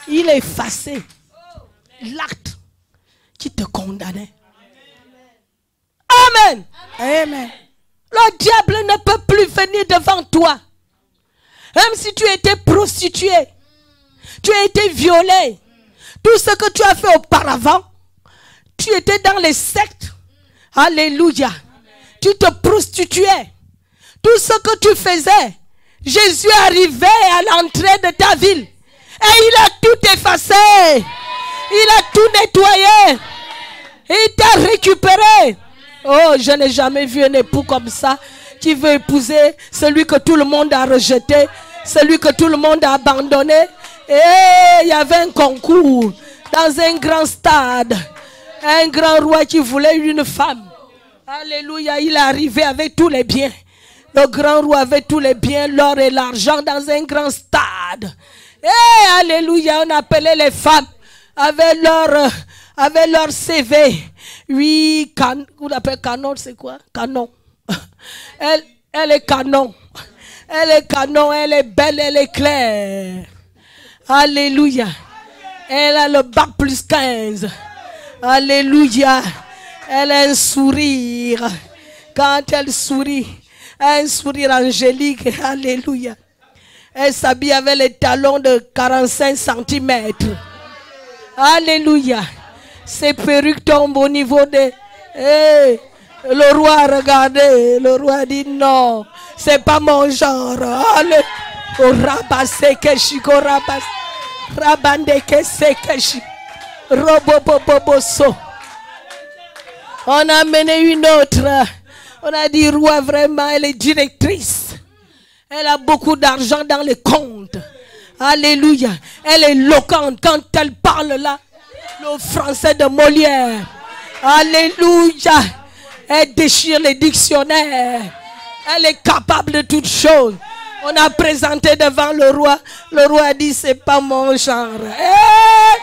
Il a effacé l'acte qui te condamnait. Amen. Amen. Le diable ne peut plus venir devant toi. Même si tu étais prostituée, tu as été violée, tout ce que tu as fait auparavant, tu étais dans les sectes. Alléluia. Tu te prostituais. Tout ce que tu faisais, Jésus est arrivé à l'entrée de ta ville. Et il a tout effacé. Il a tout nettoyé. Il t'a récupéré. Oh, je n'ai jamais vu un époux comme ça qui veut épouser celui que tout le monde a rejeté, celui que tout le monde a abandonné. Et il y avait un concours dans un grand stade. Un grand roi qui voulait une femme. Alléluia, il est arrivé avec tous les biens. Le grand roi avait tous les biens, l'or et l'argent dans un grand stade. Et alléluia, on appelait les femmes avec leur CV. Oui, on appelle canon, c'est quoi? Canon. Elle est canon. Elle est canon, elle est belle, elle est claire. Alléluia. Elle a le bac plus 15. Alléluia. Elle a un sourire. Quand elle sourit, un sourire angélique. Alléluia. Elle s'habille avec les talons de 45 cm. Alléluia. Ses perruques tombent au niveau de... Hey, le roi a regardé. Le roi a dit non. C'est pas mon genre. Alléluia. On a amené une autre. On a dit roi, vraiment, elle est directrice. Elle a beaucoup d'argent dans les comptes. Alléluia. Elle est éloquente quand elle parle là. Le français de Molière. Alléluia. Elle déchire les dictionnaires. Elle est capable de toutes choses. On a présenté devant le roi. Le roi a dit c'est pas mon genre. Hey!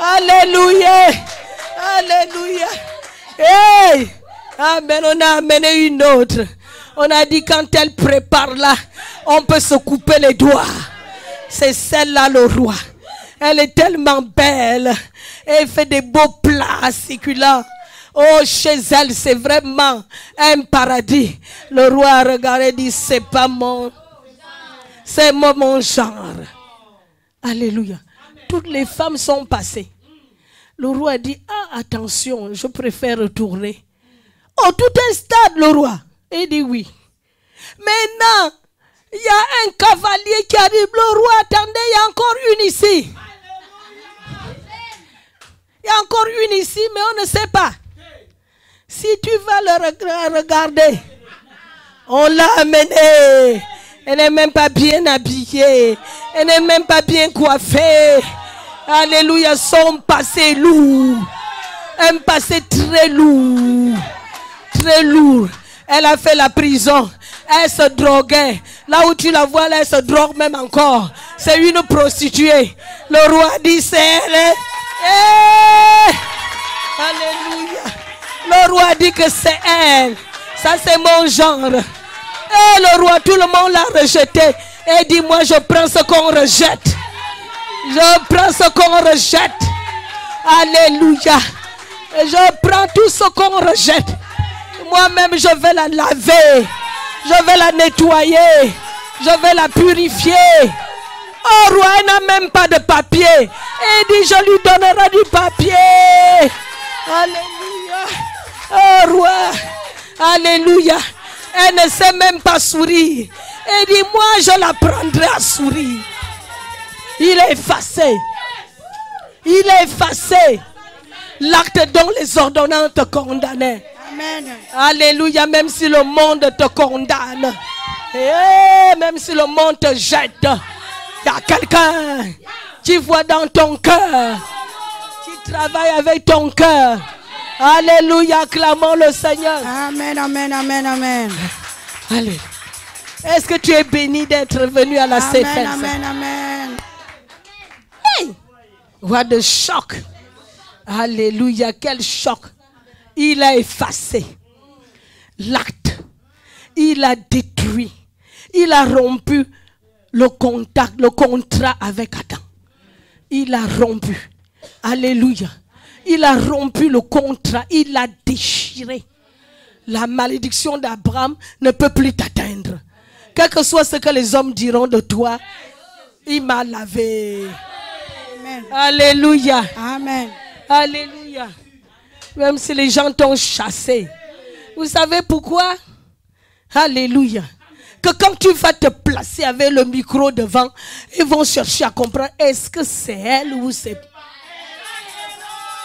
Alléluia. Alléluia. Hey! Amen. On a amené une autre. On a dit quand elle prépare là, on peut se couper les doigts. C'est celle-là le roi. Elle est tellement belle. Elle fait des beaux plats succulents. Oh, chez elle, c'est vraiment un paradis. Le roi a regardé et dit, c'est pas mon... C'est mon genre. Alléluia. Toutes les femmes sont passées. Le roi a dit, ah, attention, je préfère retourner. Oh, tout un stade, le roi. Il dit oui. Maintenant, il y a un cavalier qui arrive. Le roi, attendez, il y a encore une ici. Il y a encore une ici, mais on ne sait pas. Si tu vas le regarder, on l'a amenée. Elle n'est même pas bien habillée. Elle n'est même pas bien coiffée. Alléluia, son passé lourd. Un passé très lourd. Très lourd. Elle a fait la prison. Elle se droguait. Là où tu la vois, là, elle se drogue même encore. C'est une prostituée. Le roi dit, c'est elle. Hey! Alléluia. Le roi dit que c'est elle. Ça, c'est mon genre. Et le roi, tout le monde l'a rejeté. Et dit, moi, je prends ce qu'on rejette. Je prends ce qu'on rejette. Alléluia. Et je prends tout ce qu'on rejette. Moi-même, je vais la laver. Je vais la nettoyer. Je vais la purifier. Oh, roi, elle n'a même pas de papier. Et il dit, je lui donnerai du papier. Alléluia. Oh, roi. Alléluia. Elle ne sait même pas sourire. Et dit, moi, je la prendrai à sourire. Il est effacé. Il est effacé. L'acte dont les ordonnances te condamnaient. Amen. Alléluia, même si le monde te condamne. Et même si le monde te jette. Il y a quelqu'un qui voit dans ton cœur. Qui travaille avec ton cœur. Alléluia, acclamons le Seigneur. Amen, amen, amen, amen. Allez. Est-ce que tu es béni d'être venu à la CFS? Amen, amen, amen. Hey! What de choc. Alléluia, quel choc. Il a effacé l'acte. Il a détruit. Il a rompu le contact, le contrat avec Adam. Il a rompu. Alléluia. Il a rompu le contrat. Il l'a déchiré. La malédiction d'Abraham ne peut plus t'atteindre. Quel que soit ce que les hommes diront de toi, il m'a lavé. Amen. Alléluia. Amen. Alléluia. Même si les gens t'ont chassé. Vous savez pourquoi? Alléluia. Que quand tu vas te placer avec le micro devant, ils vont chercher à comprendre, est-ce que c'est elle ou c'est...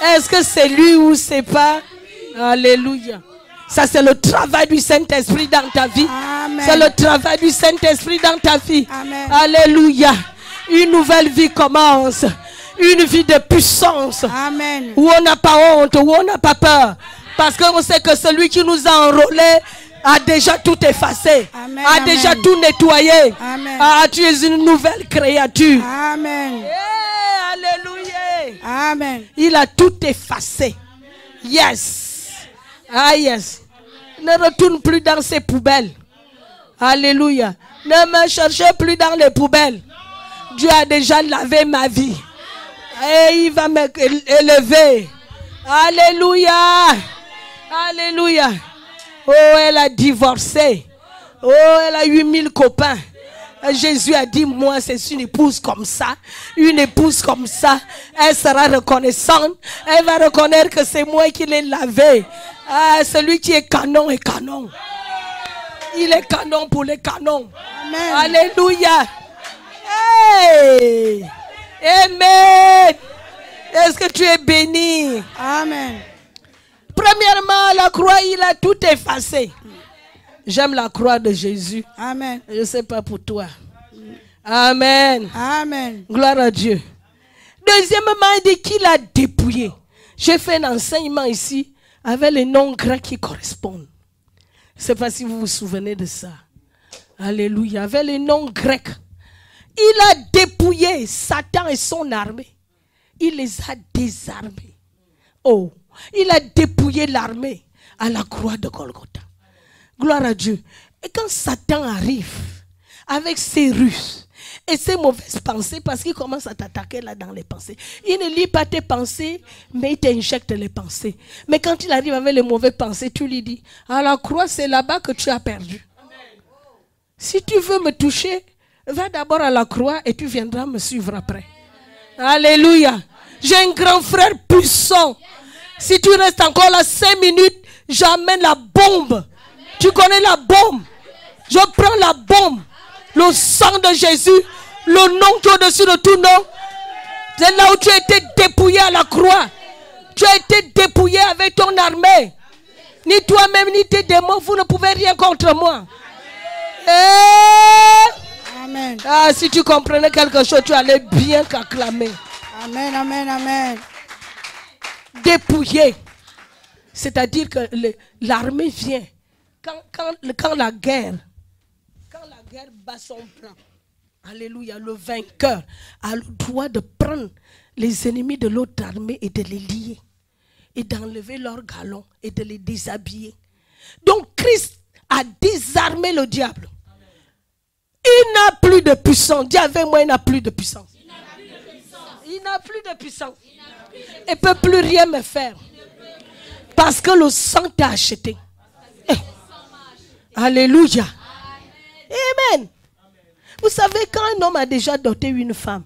Est-ce que c'est lui ou c'est pas? Alléluia. Ça, c'est le travail du Saint-Esprit dans ta vie. C'est le travail du Saint-Esprit dans ta vie. Amen. Alléluia. Une nouvelle vie commence. Une vie de puissance. Amen. Où on n'a pas honte, où on n'a pas peur. Parce qu'on sait que celui qui nous a enrôlés a déjà tout effacé. Amen. A déjà tout nettoyé. Amen. Ah, tu es une nouvelle créature. Amen. Alléluia. Amen. Il a tout effacé. Yes. Ah yes. Ne retourne plus dans ces poubelles. Alléluia. Ne me cherchez plus dans les poubelles. Dieu a déjà lavé ma vie. Et il va m'élever. Alléluia. Alléluia. Oh, elle a divorcé. Oh, elle a eu 1000 copains. Jésus a dit, moi, c'est une épouse comme ça. Une épouse comme ça. Elle sera reconnaissante. Elle va reconnaître que c'est moi qui l'ai lavé. Ah, celui qui est canon est canon. Il est canon pour les canons. Amen. Alléluia. Hey. Amen. Est-ce que tu es béni? Amen. Premièrement, à la croix, il a tout effacé. J'aime la croix de Jésus. Amen. Je ne sais pas pour toi. Amen. Amen. Gloire à Dieu. Deuxièmement, il dit qu'il a dépouillé. J'ai fait un enseignement ici avec les noms grecs qui correspondent. Je ne sais pas si vous vous souvenez de ça. Alléluia. Avec les noms grecs. Il a dépouillé Satan et son armée. Il les a désarmés. Oh, il a dépouillé l'armée à la croix de Golgotha. Gloire à Dieu. Et quand Satan arrive avec ses ruses et ses mauvaises pensées, parce qu'il commence à t'attaquer là dans les pensées. Il ne lit pas tes pensées, mais il t'injecte les pensées. Mais quand il arrive avec les mauvaises pensées, tu lui dis, à la croix, c'est là-bas que tu as perdu. Si tu veux me toucher, va d'abord à la croix et tu viendras me suivre après. Alléluia. J'ai un grand frère puissant. Si tu restes encore là 5 minutes, j'amène la bombe. Tu connais la bombe. Je prends la bombe. Le sang de Jésus. Le nom qui est au-dessus de tout nom. C'est là où tu as été dépouillé à la croix. Tu as été dépouillé avec ton armée. Ni toi-même, ni tes démons, vous ne pouvez rien contre moi. Amen. Ah, si tu comprenais quelque chose, tu allais bien t'acclamer. Amen, amen, amen. Dépouillé. C'est-à-dire que l'armée vient. Quand la guerre bat son plan, alléluia, le vainqueur a le droit de prendre les ennemis de l'autre armée et de les lier. Et d'enlever leurs galons et de les déshabiller. Donc Christ a désarmé le diable. Il n'a plus de puissance. Dis avec moi, il n'a plus de puissance. Il n'a plus de puissance. Il ne peut plus rien me faire. Parce que le sang t'a acheté. Alléluia. Amen. Vous savez, quand un homme a déjà doté une femme,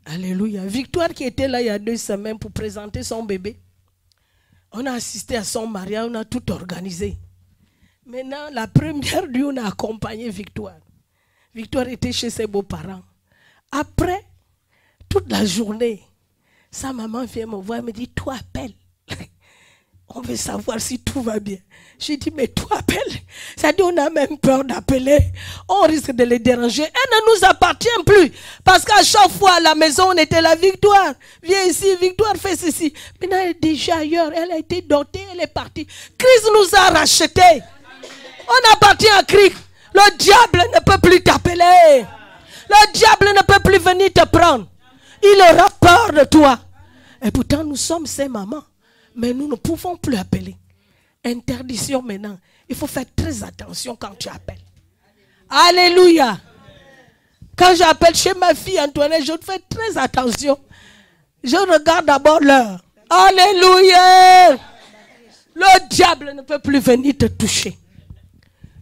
alléluia. Victoire qui était là il y a 2 semaines pour présenter son bébé. On a assisté à son mariage, on a tout organisé. Maintenant, la première nuit, on a accompagné Victoire. Victoire était chez ses beaux-parents. Après, toute la journée, sa maman vient me voir et me dit, toi appelle. On veut savoir si tout va bien. J'ai dit, mais toi appelle. Ça dit, on a même peur d'appeler. On risque de les déranger. Elle ne nous appartient plus. Parce qu'à chaque fois à la maison, on était la Victoire. Viens ici, Victoire, fais ceci. Maintenant, elle est déjà ailleurs. Elle a été dotée, elle est partie. Christ nous a rachetés. On appartient à Christ. Le diable ne peut plus t'appeler. Le diable ne peut plus venir te prendre. Il aura peur de toi. Et pourtant, nous sommes ses mamans. Mais nous ne pouvons plus appeler. Interdiction maintenant. Il faut faire très attention quand tu appelles. Alléluia. Quand j'appelle chez ma fille Antoinette, je fais très attention. Je regarde d'abord l'heure. Alléluia. Le diable ne peut plus venir te toucher.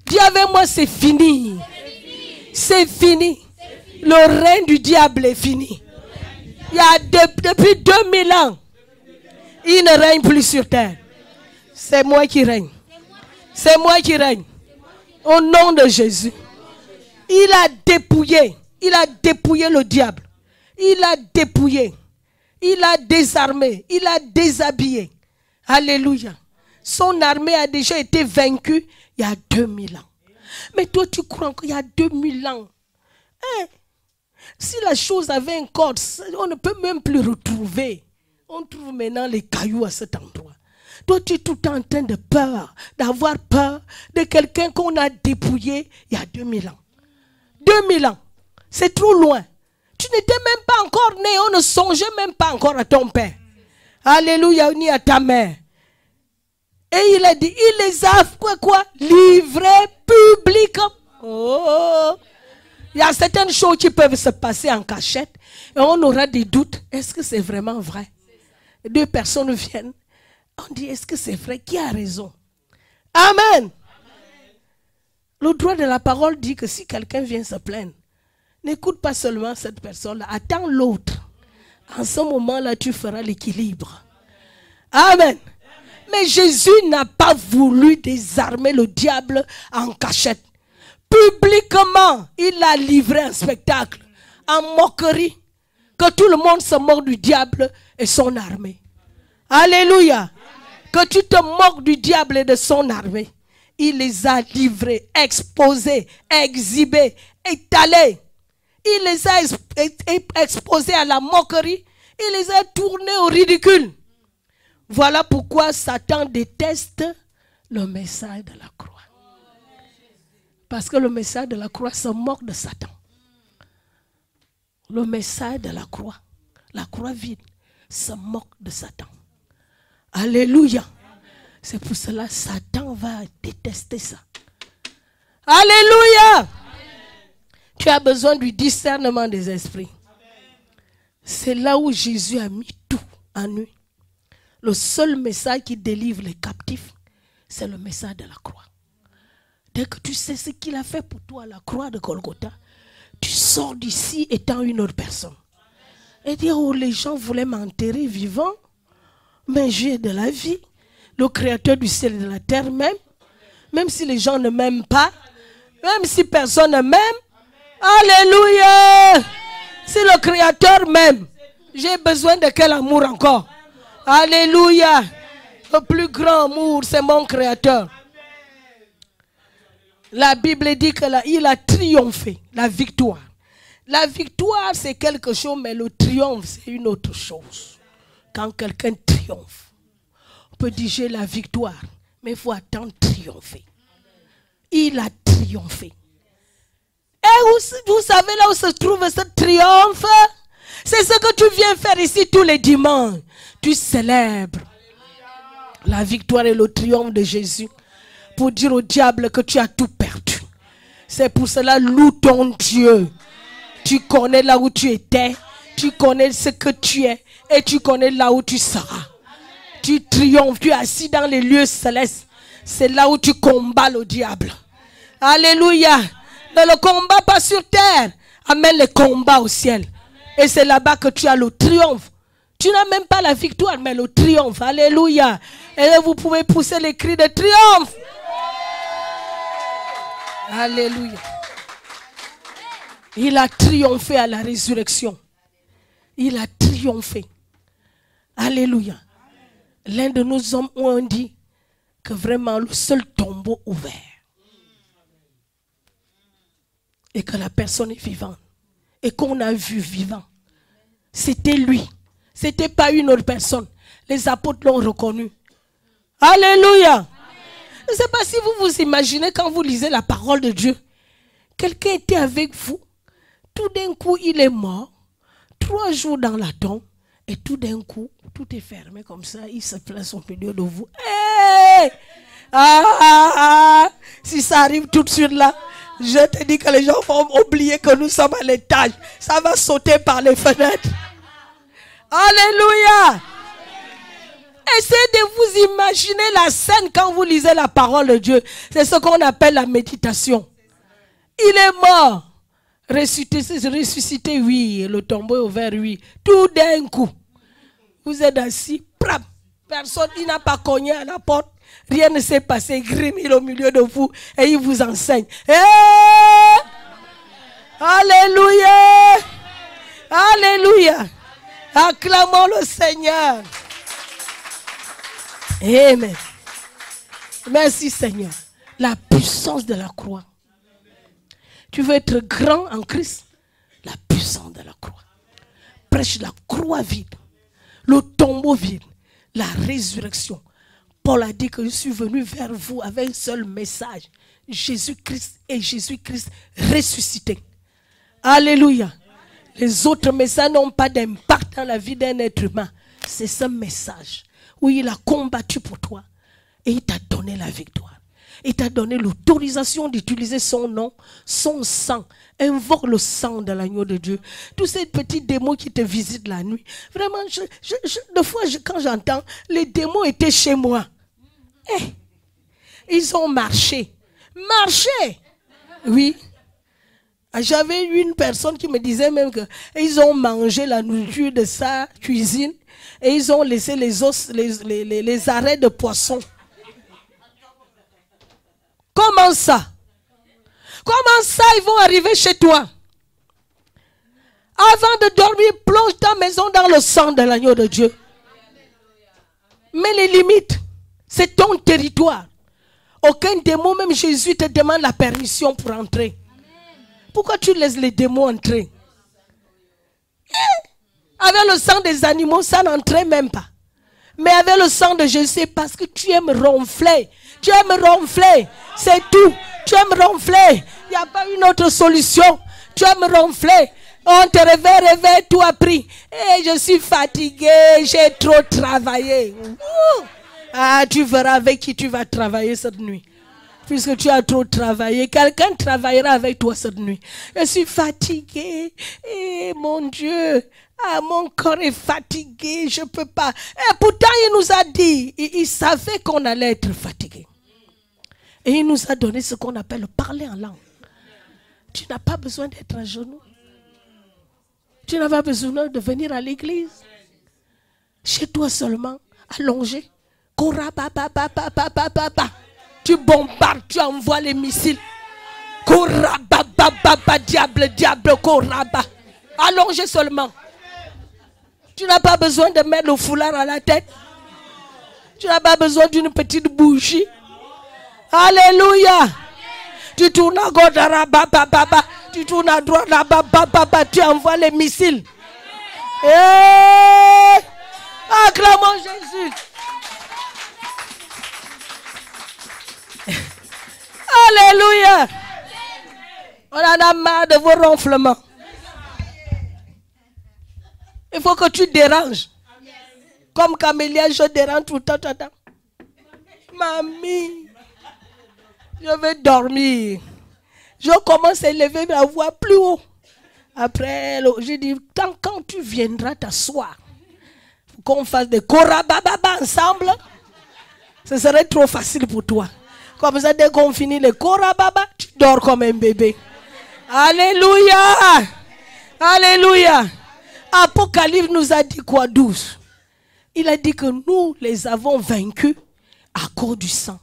Dis avec moi, c'est fini. C'est fini. Le règne du diable est fini. Il y a depuis 2000 ans, il ne règne plus sur terre. C'est moi qui règne. C'est moi qui règne. Au nom de Jésus. Il a dépouillé. Il a dépouillé le diable. Il a dépouillé. Il a désarmé. Il a déshabillé. Alléluia. Son armée a déjà été vaincue il y a 2000 ans. Mais toi, tu crois qu'il y a 2000 ans. Si la chose avait un code, on ne peut même plus retrouver. On trouve maintenant les cailloux à cet endroit. Toi, tu es tout le temps en train de peur, d'avoir peur de quelqu'un qu'on a dépouillé il y a 2000 ans. 2000 ans, c'est trop loin. Tu n'étais même pas encore né, on ne songeait même pas encore à ton père. Alléluia, ni à ta mère. Et il a dit, il les a livrés publiquement. Oh, il y a certaines choses qui peuvent se passer en cachette et on aura des doutes. Est-ce que c'est vraiment vrai? Deux personnes viennent. On dit, est-ce que c'est vrai? Qui a raison? Amen. Le droit de la parole dit que si quelqu'un vient se plaindre, n'écoute pas seulement cette personne-là, attends l'autre. En ce moment-là, tu feras l'équilibre. Amen. Mais Jésus n'a pas voulu désarmer le diable en cachette. Publiquement, il a livré un spectacle en moquerie. Que tout le monde se moque du diable et son armée. Alléluia. Que tu te moques du diable et de son armée. Il les a livrés, exposés, exhibés, étalés. Il les a exposés à la moquerie. Il les a tournés au ridicule. Voilà pourquoi Satan déteste le message de la croix. Parce que le message de la croix se moque de Satan. Le message de la croix vide, se moque de Satan. Alléluia. C'est pour cela que Satan va détester ça. Alléluia. Amen. Tu as besoin du discernement des esprits. C'est là où Jésus a mis tout en lui. Le seul message qui délivre les captifs, c'est le message de la croix. Dès que tu sais ce qu'il a fait pour toi à la croix de Golgotha, tu sors d'ici étant une autre personne. Et dire, oh, les gens voulaient m'enterrer vivant, mais j'ai de la vie. Le créateur du ciel et de la terre même si les gens ne m'aiment pas, même si personne ne m'aime, alléluia, si le créateur m'aime, j'ai besoin de quel amour encore? Alléluia, le plus grand amour, c'est mon créateur. La Bible dit qu'il a triomphé, la victoire. La victoire, c'est quelque chose, mais le triomphe, c'est une autre chose. Quand quelqu'un triomphe, on peut dire j'ai la victoire, mais il faut attendre triompher. Il a triomphé. Et vous savez là où se trouve ce triomphe? C'est ce que tu viens faire ici tous les dimanches. Tu célèbres la victoire et le triomphe de Jésus pour dire au diable que tu as tout perdu. C'est pour cela, loue ton Dieu. Tu connais là où tu étais, tu connais ce que tu es et tu connais là où tu seras. Tu triomphes, tu es assis dans les lieux célestes. C'est là où tu combats le diable. Alléluia. Ne le combat pas sur terre. Amène les combats au ciel. Et c'est là-bas que tu as le triomphe. Tu n'as même pas la victoire, mais le triomphe. Alléluia. Et vous pouvez pousser les cris de triomphe. Alléluia. Il a triomphé à la résurrection. Il a triomphé. Alléluia. L'un de nos hommes ont dit que vraiment le seul tombeau ouvert et que la personne est vivante et qu'on a vu vivant, c'était lui. C'était pas une autre personne. Les apôtres l'ont reconnu. Alléluia. Je ne sais pas si vous vous imaginez quand vous lisez la parole de Dieu. Quelqu'un était avec vous. Tout d'un coup, il est mort. 3 jours dans la tombe. Et tout d'un coup, tout est fermé comme ça. Il se place au milieu de vous. Hey! Si ça arrive tout de suite là, Je te dis que les gens vont oublier que nous sommes à l'étage. Ça va sauter par les fenêtres. Alléluia. Essayez de vous imaginer la scène quand vous lisez la parole de Dieu. C'est ce qu'on appelle la méditation. Il est mort. Ressuscité, oui. Le tombeau est ouvert, oui. Tout d'un coup. Vous êtes assis. Prap. Personne, il n'a pas cogné à la porte. Rien ne s'est passé. Grimille au milieu de vous. Et il vous enseigne. Hey! Alléluia. Alléluia. Acclamons le Seigneur. Amen. Merci Seigneur. La puissance de la croix. Tu veux être grand en Christ? La puissance de la croix. Prêche la croix vide. Le tombeau vide. La résurrection. Paul a dit que je suis venu vers vous avec un seul message. Jésus-Christ et Jésus-Christ ressuscité. Alléluia. Les autres messages n'ont pas d'impact dans la vie d'un être humain. C'est ce message où il a combattu pour toi et il t'a donné la victoire. Il t'a donné l'autorisation d'utiliser son nom, son sang. Invoque le sang de l'agneau de Dieu. Tous ces petits démons qui te visitent la nuit. Vraiment, des fois, quand j'entends, les démons étaient chez moi. Ils ont marché. Marché! Oui. J'avais une personne qui me disait même qu'ils ont mangé la nourriture de sa cuisine et ils ont laissé les os, les arrêts de poisson. Comment ça? Comment ça ils vont arriver chez toi? Avant de dormir, plonge ta maison dans le sang de l'agneau de Dieu. Mais les limites, c'est ton territoire. Aucun démon, même Jésus te demande la permission pour entrer. Pourquoi tu laisses les démons entrer? Avec le sang des animaux, ça n'entrait même pas. Mais avec le sang de Jésus, c'est parce que tu aimes ronfler. Tu aimes ronfler. C'est tout. Tu aimes ronfler. Il n'y a pas une autre solution. Tu aimes ronfler. On te réveille, tout a pris. Et je suis fatigué, j'ai trop travaillé. Ah, tu verras avec qui tu vas travailler cette nuit. Puisque tu as trop travaillé, quelqu'un travaillera avec toi cette nuit. Je suis fatigué. Et mon Dieu, ah, mon corps est fatigué, je ne peux pas. Et pourtant, il nous a dit, il savait qu'on allait être fatigué. Et il nous a donné ce qu'on appelle parler en langue. Tu n'as pas besoin d'être à genoux. Tu n'as pas besoin de venir à l'église. Chez toi seulement, allongé. Tu bombardes, tu envoies les missiles. Diable, koraba. Allongé seulement. Tu n'as pas besoin de mettre le foulard à la tête. Tu n'as pas besoin d'une petite bougie. Alléluia. Tu tournes à gauche, tu tournes à droite, tu envoies les missiles. Et acclamons Jésus. Alléluia. On en a marre de vos ronflements. Il faut que tu déranges. Comme Camélia, je dérange tout le temps. Mamie, je vais dormir. Je commence à élever la voix plus haut. Après, je dis, quand tu viendras t'asseoir, qu'on fasse des korabababa ensemble, ce serait trop facile pour toi. Comme ça, dès qu'on finit les korababa, tu dors comme un bébé. Alléluia. Alléluia. Apocalypse nous a dit quoi, 12? Il a dit que nous les avons vaincus à cause du sang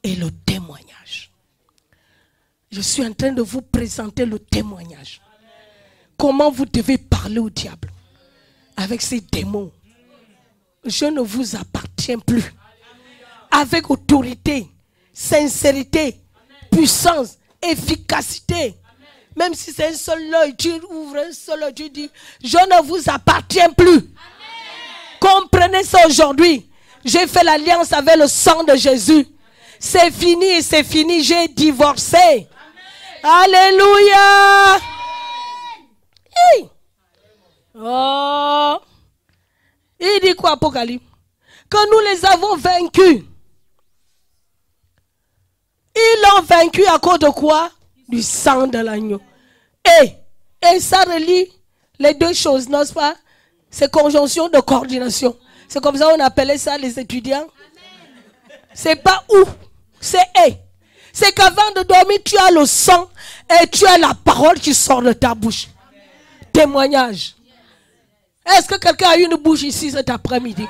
et le témoignage. Je suis en train de vous présenter le témoignage. Comment vous devez parler au diable avec ces démons. Je ne vous appartiens plus. Avec autorité, sincérité, puissance, efficacité. Même si c'est un seul œil, tu ouvres un seul œil, tu dis, je ne vous appartiens plus. Amen. Comprenez ça aujourd'hui. J'ai fait l'alliance avec le sang de Jésus. C'est fini et c'est fini, j'ai divorcé. Amen. Alléluia. Hey. Oh. Il dit quoi, Apocalypse? Que nous les avons vaincus. Ils l'ont vaincu à cause de quoi? du sang de l'agneau. Et ça relie les deux choses, n'est-ce pas? C'est conjonction de coordination. C'est comme ça qu'on appelait ça les étudiants. C'est pas où, c'est et. C'est qu'avant de dormir, tu as le sang et tu as la parole qui sort de ta bouche. Témoignage. Est-ce que quelqu'un a une bouche ici cet après-midi?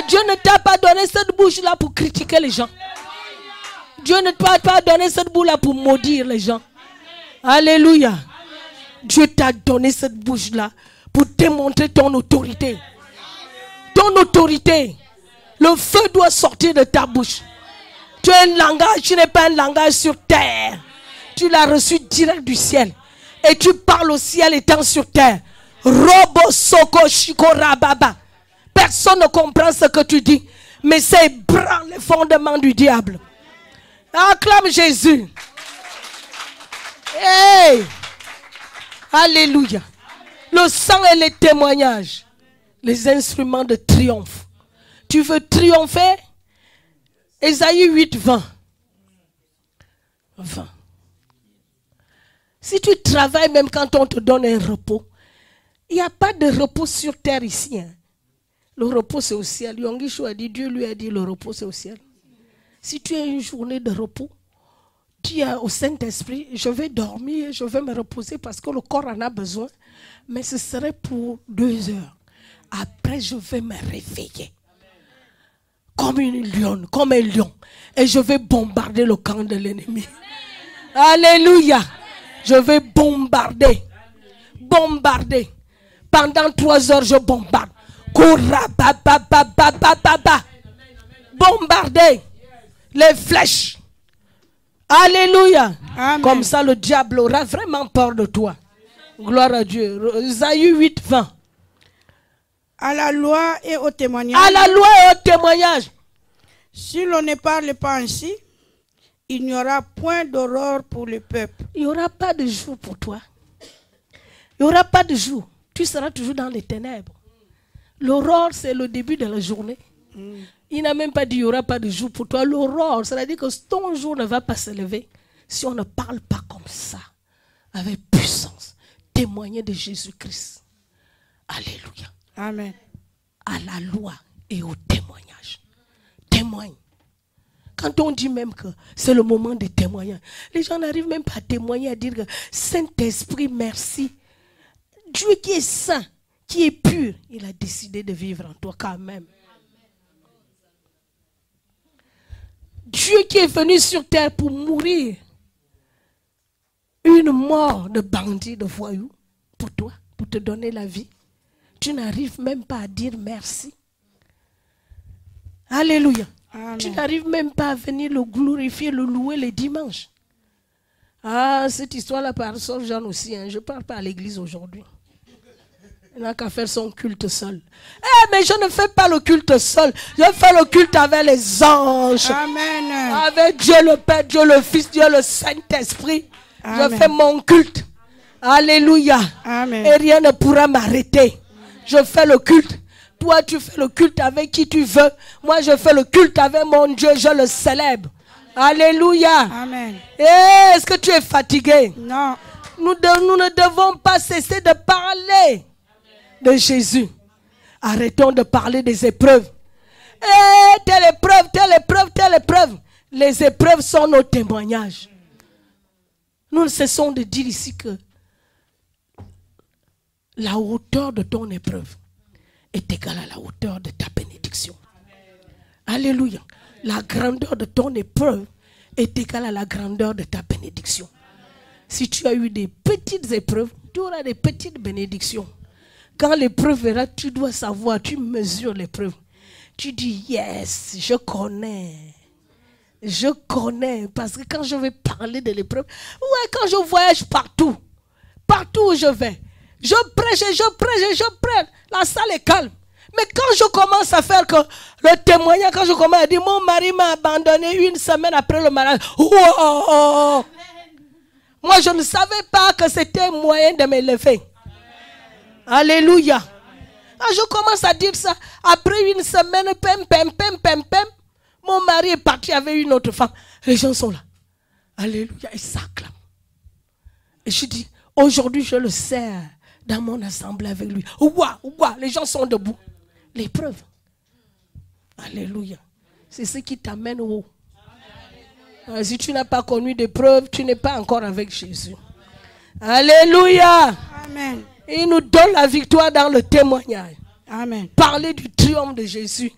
Dieu ne t'a pas donné cette bouche-là pour critiquer les gens. Dieu ne t'a pas donné cette bouche-là pour maudire les gens. Alléluia. Dieu t'a donné cette bouche-là pour démontrer ton autorité. Ton autorité. Le feu doit sortir de ta bouche. Tu as un langage, tu n'es pas un langage sur terre. Tu l'as reçu direct du ciel. Et tu parles au ciel étant sur terre. Robo soko shiko rababa. Personne ne comprend ce que tu dis. Mais c'est ébranle les fondements du diable. Acclame Jésus. Hey! Alléluia. Le sang et les témoignages. Les instruments de triomphe. Tu veux triompher? Ésaïe 8, 20. 20. Si tu travailles même quand on te donne un repos, il n'y a pas de repos sur terre ici. Hein. Le repos c'est au ciel. Yongishu a dit, Dieu lui a dit, le repos c'est au ciel. Si tu as une journée de repos, dis au Saint-Esprit, je vais dormir, je vais me reposer parce que le corps en a besoin. Mais ce serait pour 2 heures. Après, je vais me réveiller. Comme une lionne, comme un lion. Et je vais bombarder le camp de l'ennemi. Alléluia. Je vais bombarder. Bombarder. Pendant 3 heures, je bombarde. Bombarder les flèches. Alléluia. Amen. Comme ça, le diable aura vraiment peur de toi. Gloire à Dieu. Ésaïe 8, 20. À la loi et au témoignage. À la loi et au témoignage. Si l'on ne parle pas ainsi, il n'y aura point d'aurore pour le peuple. Il n'y aura pas de jour pour toi. Il n'y aura pas de jour. Tu seras toujours dans les ténèbres. L'aurore, c'est le début de la journée. Il n'a même pas dit qu'il n'y aura pas de jour pour toi. L'aurore, c'est-à-dire que ton jour ne va pas se lever si on ne parle pas comme ça, avec puissance. Témoigner de Jésus-Christ. Alléluia. Amen. À la loi et au témoignage. Témoigne. Quand on dit même que c'est le moment de témoigner, les gens n'arrivent même pas à témoigner, à dire que Saint-Esprit, merci. Dieu qui est saint, qui est pur, il a décidé de vivre en toi quand même. Dieu qui est venu sur terre pour mourir une mort de bandit, de voyou, pour toi, pour te donner la vie. Tu n'arrives même pas à dire merci. Alléluia. Amen. Tu n'arrives même pas à venir le glorifier, le louer les dimanches. Ah, cette histoire-là par Sœur Jeanne aussi. Hein. Je ne parle pas à l'église aujourd'hui. Il n'a qu'à faire son culte seul. Eh, mais je ne fais pas le culte seul. Je fais le culte avec les anges. Amen. Avec Dieu le Père, Dieu le Fils, Dieu le Saint-Esprit. Amen. Je fais mon culte. Alléluia. Amen. Et rien ne pourra m'arrêter. Je fais le culte. Toi, tu fais le culte avec qui tu veux. Moi, je fais le culte avec mon Dieu. Je le célèbre. Alléluia. Amen. Est-ce que tu es fatigué? Non. Nous ne devons pas cesser de parler de Jésus. Arrêtons de parler des épreuves. Telle épreuve, telle épreuve, telle épreuve. Les épreuves sont nos témoignages. Nous ne cessons de dire ici que la hauteur de ton épreuve est égale à la hauteur de ta bénédiction. Alléluia. La grandeur de ton épreuve est égale à la grandeur de ta bénédiction. Si tu as eu des petites épreuves, tu auras des petites bénédictions. Quand l'épreuve verra, tu dois savoir, tu mesures l'épreuve. Tu dis, yes, je connais. Je connais. Parce que quand je vais parler de l'épreuve, ouais, quand je voyage partout où je vais, je prêche et je prêche et je prêche. La salle est calme. Mais quand je commence à faire que le témoignage, quand je commence à dire, mon mari m'a abandonné 1 semaine après le mariage. Wow! Moi, je ne savais pas que c'était un moyen de m'élever. Alléluia. Quand je commence à dire ça, après 1 semaine, mon mari est parti avec une autre femme. Les gens sont là. Alléluia. Et s'acclame. Et je dis, aujourd'hui je le sers dans mon assemblée avec lui. Ouah, ouah, les gens sont debout. L'épreuve. Alléluia. C'est ce qui t'amène au haut. Si tu n'as pas connu d'épreuve, tu n'es pas encore avec Jésus. Alléluia. Amen. Il nous donne la victoire dans le témoignage. Amen. Parlez du triomphe de Jésus.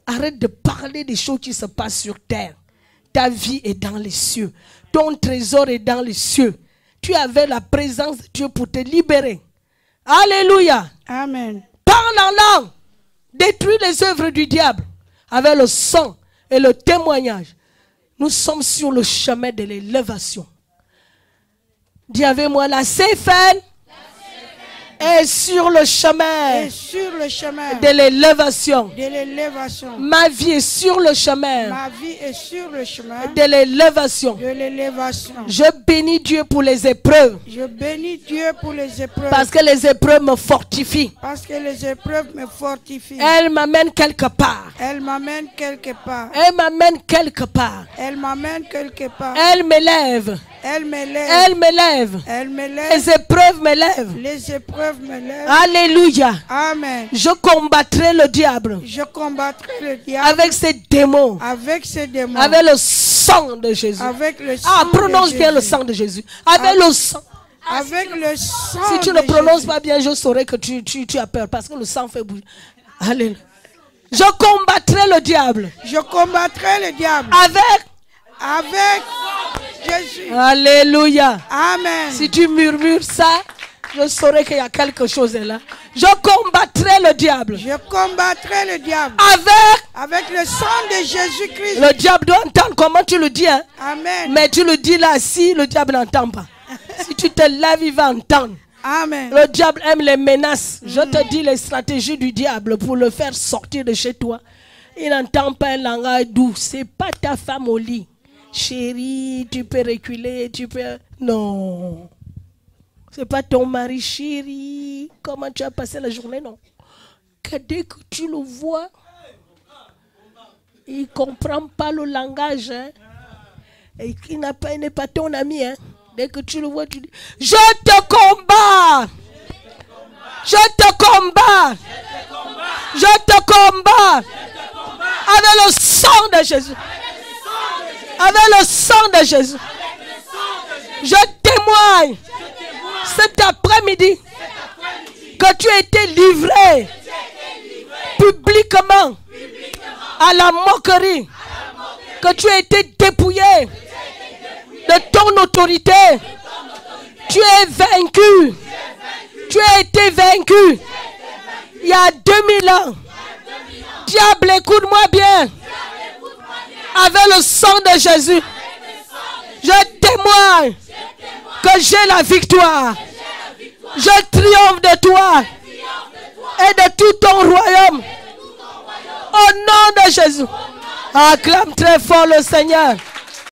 Arrête de parler des choses qui se passent sur terre. Ta vie est dans les cieux. Ton trésor est dans les cieux. Tu avais la présence de Dieu pour te libérer. Alléluia. Amen. Parle en langue. Détruis les œuvres du diable. Avec le sang et le témoignage. Nous sommes sur le chemin de l'élévation. Dis avec moi, la CFN est sur le chemin, Et sur le chemin de l'élévation. de l'élévation. Ma vie est sur le chemin Ma vie est sur le chemin de l'élévation. de l'élévation. Je bénis Dieu pour les épreuves. Je bénis Dieu pour les épreuves. Parce que les épreuves me fortifient. Parce que les épreuves me fortifient. Elles m'amènent quelque part. Elles m'amènent quelque part. Elles m'amènent quelque part. Elles m'amènent quelque part. Elles m'élèvent. Elles m'élèvent. Elles m'élèvent. Elles m'élèvent. Les épreuves m'élèvent. Les épreuves me lèvent. Alléluia. Amen. Je combattrai le diable Je combattrai le diable avec ses démons. avec ses démons. Avec le sang de Jésus. Avec le sang Ah, prononce de bien le Jésus. sang de Jésus. Avec le sang. Avec le sang Si tu de ne prononces Jésus. pas bien, je saurai que tu as peur. Parce que le sang fait bouger. Alléluia. Je combattrai le diable. Je combattrai le diable avec Jésus. Alléluia. Amen. Si tu murmures ça, je saurai qu'il y a quelque chose là. Je combattrai le diable. Je combattrai le diable avec le sang de Jésus-Christ. Le diable doit entendre comment tu le dis. Hein? Amen. Mais tu le dis là, si le diable n'entend pas. Si tu te lèves, il va entendre. Amen. Le diable aime les menaces. Je te dis les stratégies du diable pour le faire sortir de chez toi. Il n'entend pas un langage doux. C'est pas ta femme au lit. Chérie, tu peux reculer, tu peux... Non. C'est pas ton mari, chérie. Comment tu as passé la journée, non. Que dès que tu le vois, il ne comprend pas le langage. Hein. Et il n'est pas ton ami. Hein. Dès que tu le vois, tu dis, je te combats. Je te combats. Je te combats. Avec le sang de Jésus. Avec le sang de Jésus. Je témoigne cet après-midi que tu as été livré publiquement à la moquerie. Que tu as été dépouillé de ton autorité. Tu es vaincu. Tu as été vaincu il y a 2000 ans. Diable, écoute-moi bien. Avec le sang de Jésus, je témoigne que j'ai la victoire. Je triomphe de toi et de tout ton royaume. Au nom de Jésus, acclame très fort le Seigneur.